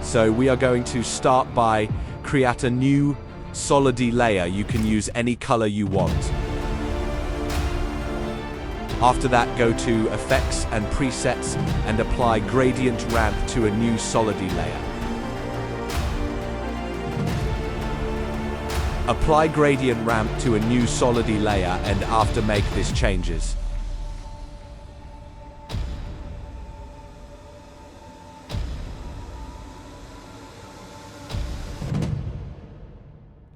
So we are going to start by create a new solidy layer. You can use any color you want. After that, go to Effects and Presets and apply Gradient Ramp to a new solidy layer. Apply Gradient Ramp to a new solidy layer and after make these changes.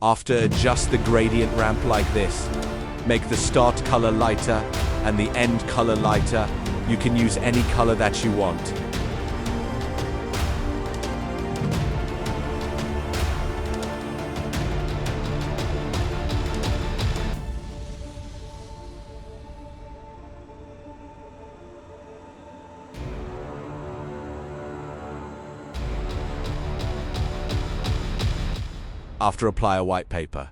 After adjust the gradient ramp like this. Make the start color lighter and the end color lighter. You can use any color that you want. After apply a white paper.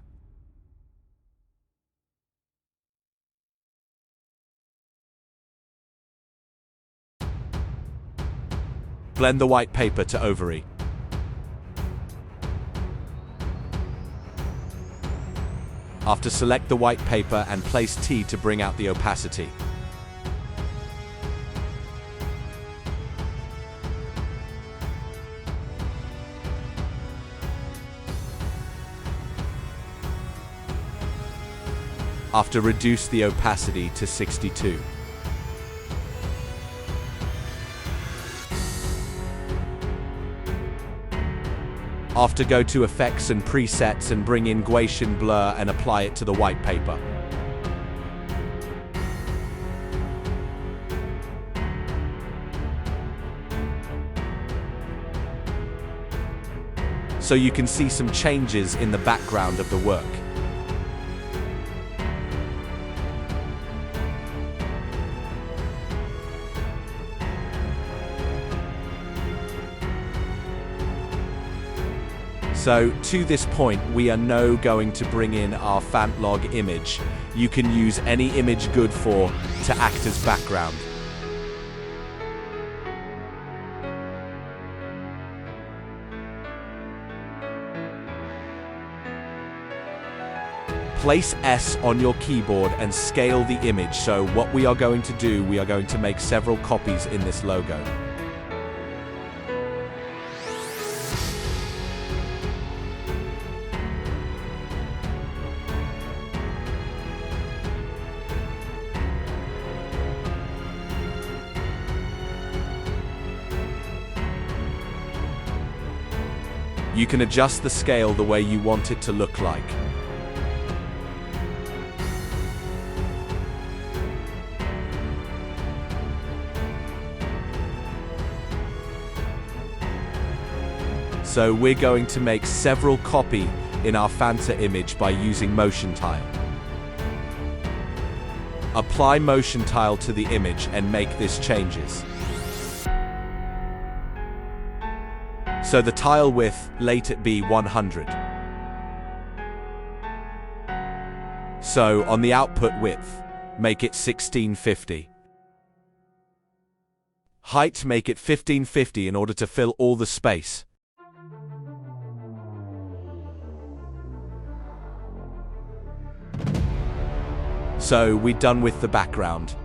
Blend the white paper to ovary. After select the white paper and place T to bring out the opacity. After reduce the opacity to 62. After go to Effects and Presets and bring in Gaussian Blur and apply it to the white paper. So you can see some changes in the background of the work. So to this point, we are now going to bring in our Fantlog image. You can use any image good for to act as background. Place S on your keyboard and scale the image. So what we are going to do, we are going to make several copies in this logo. You can adjust the scale the way you want it to look like. So we're going to make several copies in our Fanta image by using Motion Tile. Apply Motion Tile to the image and make these changes. So the tile width, let it be 100. So on the output width, make it 1650. Height, make it 1550 in order to fill all the space. So we're done with the background.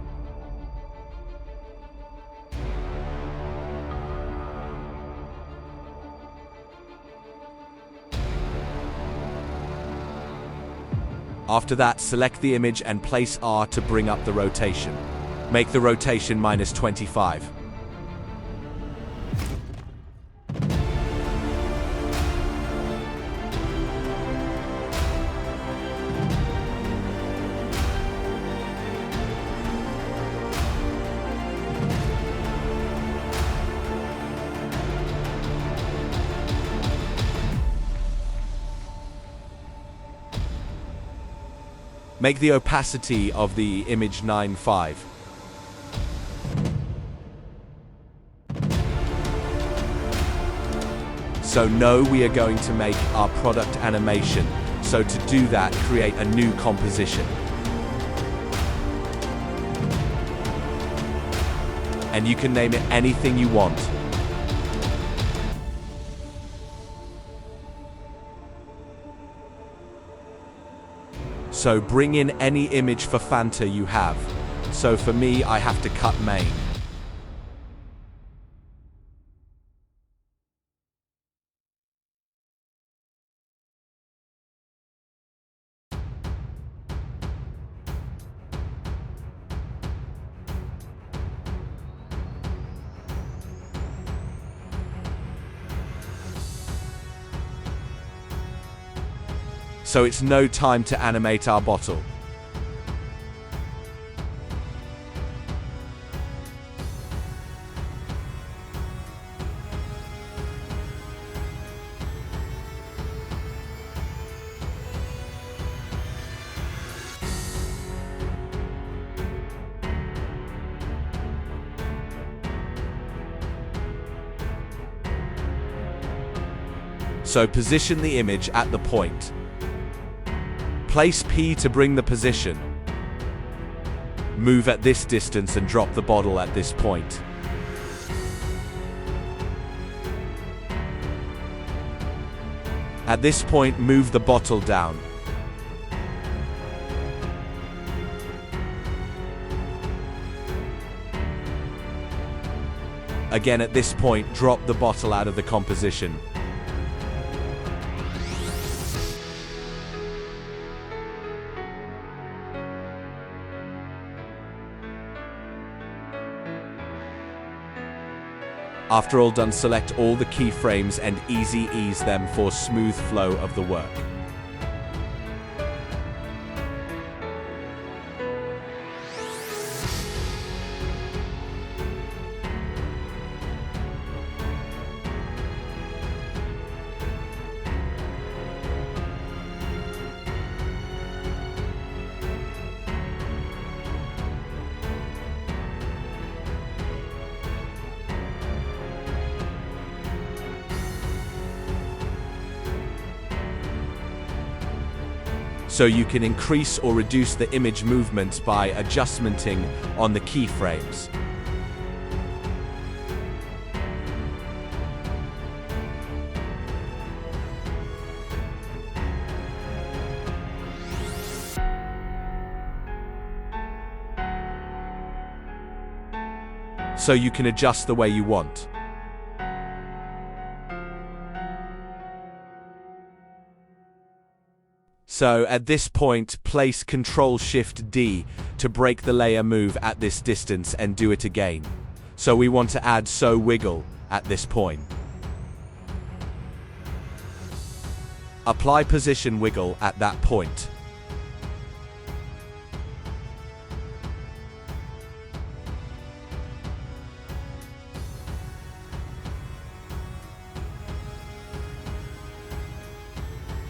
After that, select the image and place R to bring up the rotation. Make the rotation -25. Make the opacity of the image 9.5. So now we are going to make our product animation. So to do that, create a new composition. And you can name it anything you want. So bring in any image for Fanta you have. So for me, I have to cut main. So it's no time to animate our bottle. So position the image at the point. Place P to bring the position. Move at this distance and drop the bottle at this point. At this point, move the bottle down. Again, at this point, drop the bottle out of the composition. After all done, select all the keyframes and ease them for smooth flow of the work. So you can increase or reduce the image movement by adjustmenting on the keyframes. So you can adjust the way you want. So at this point, place Ctrl-Shift-D to break the layer move at this distance and do it again. So we want to add So Wiggle at this point. Apply Position Wiggle at that point.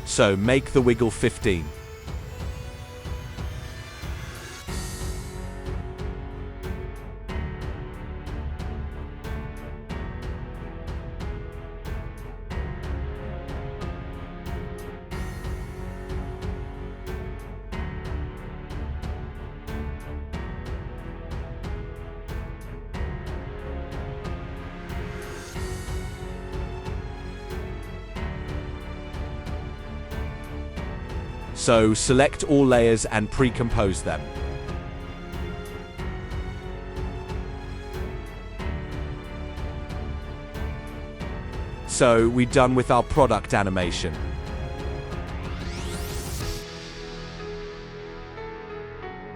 So make the wiggle 15. So select all layers and pre-compose them. So we're done with our product animation.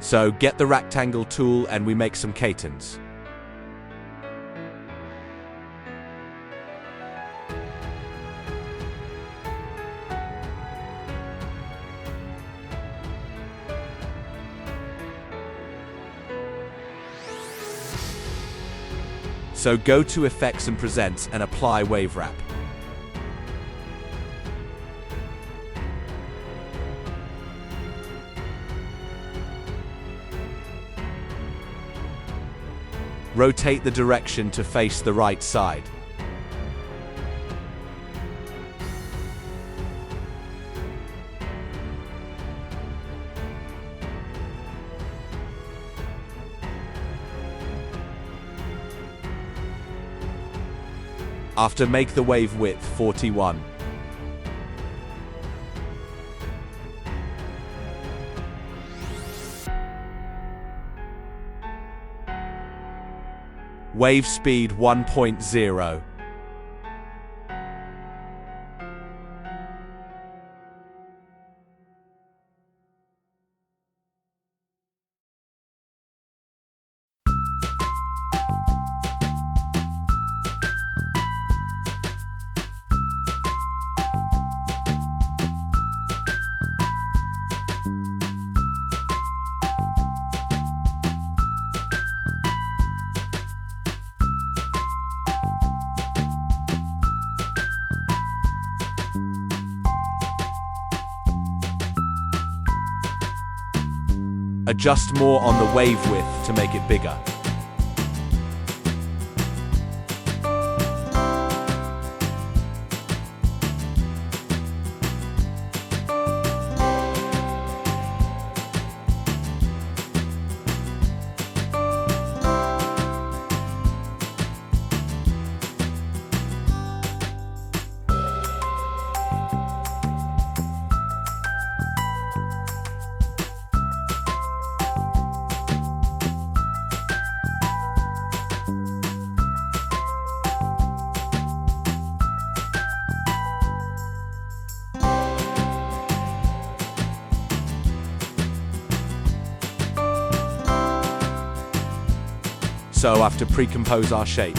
So get the rectangle tool and we make some catons. So go to Effects and Present and apply Wave Wrap. Rotate the direction to face the right side. After, make the wave width 41. Wave speed 1.0. Adjust more on the wave width to make it bigger. So, after pre-compose our shape.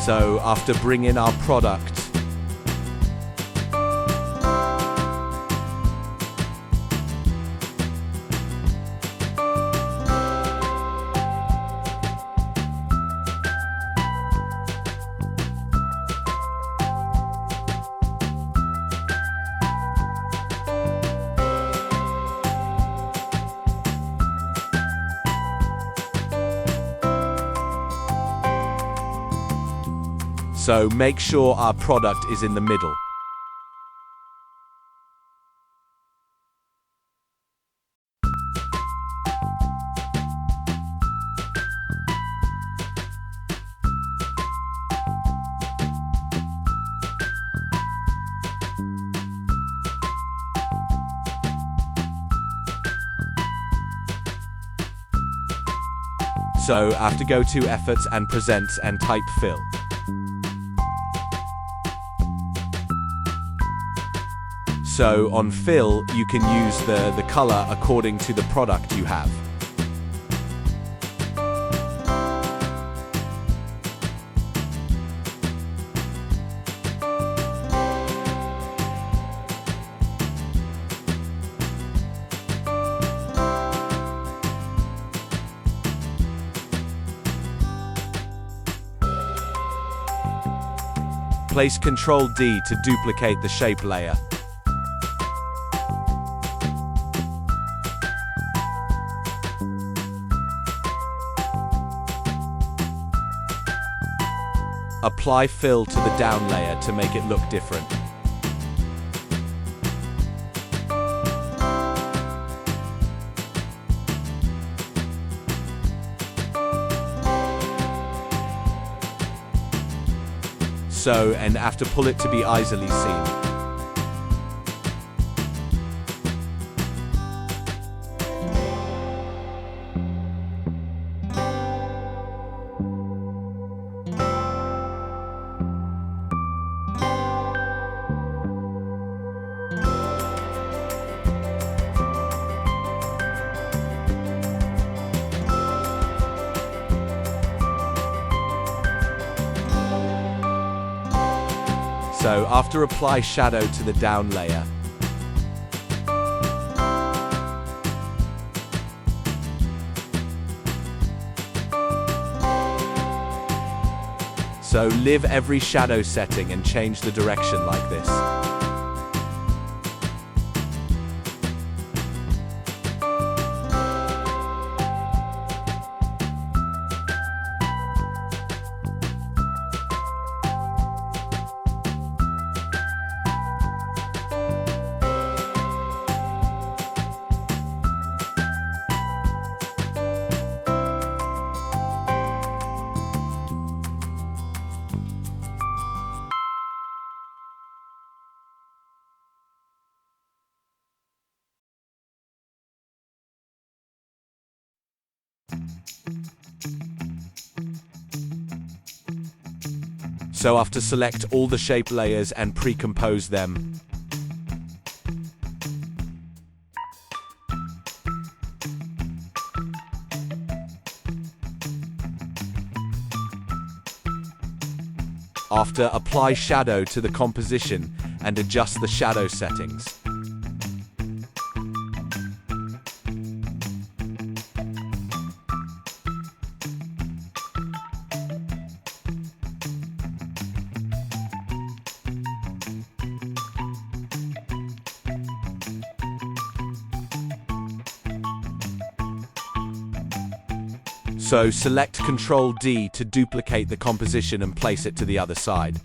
So, after bringing our product, so make sure our product is in the middle. So, after go to Efforts and Presents and type fill. So, on fill, you can use the color according to the product you have. Place Ctrl D to duplicate the shape layer. Apply fill to the down layer to make it look different. So, and after pull it to be easily seen. So after apply shadow to the down layer, so leave every shadow setting and change the direction like this. So after select all the shape layers and pre-compose them, after apply shadow to the composition and adjust the shadow settings. So select Ctrl D to duplicate the composition and place it to the other side.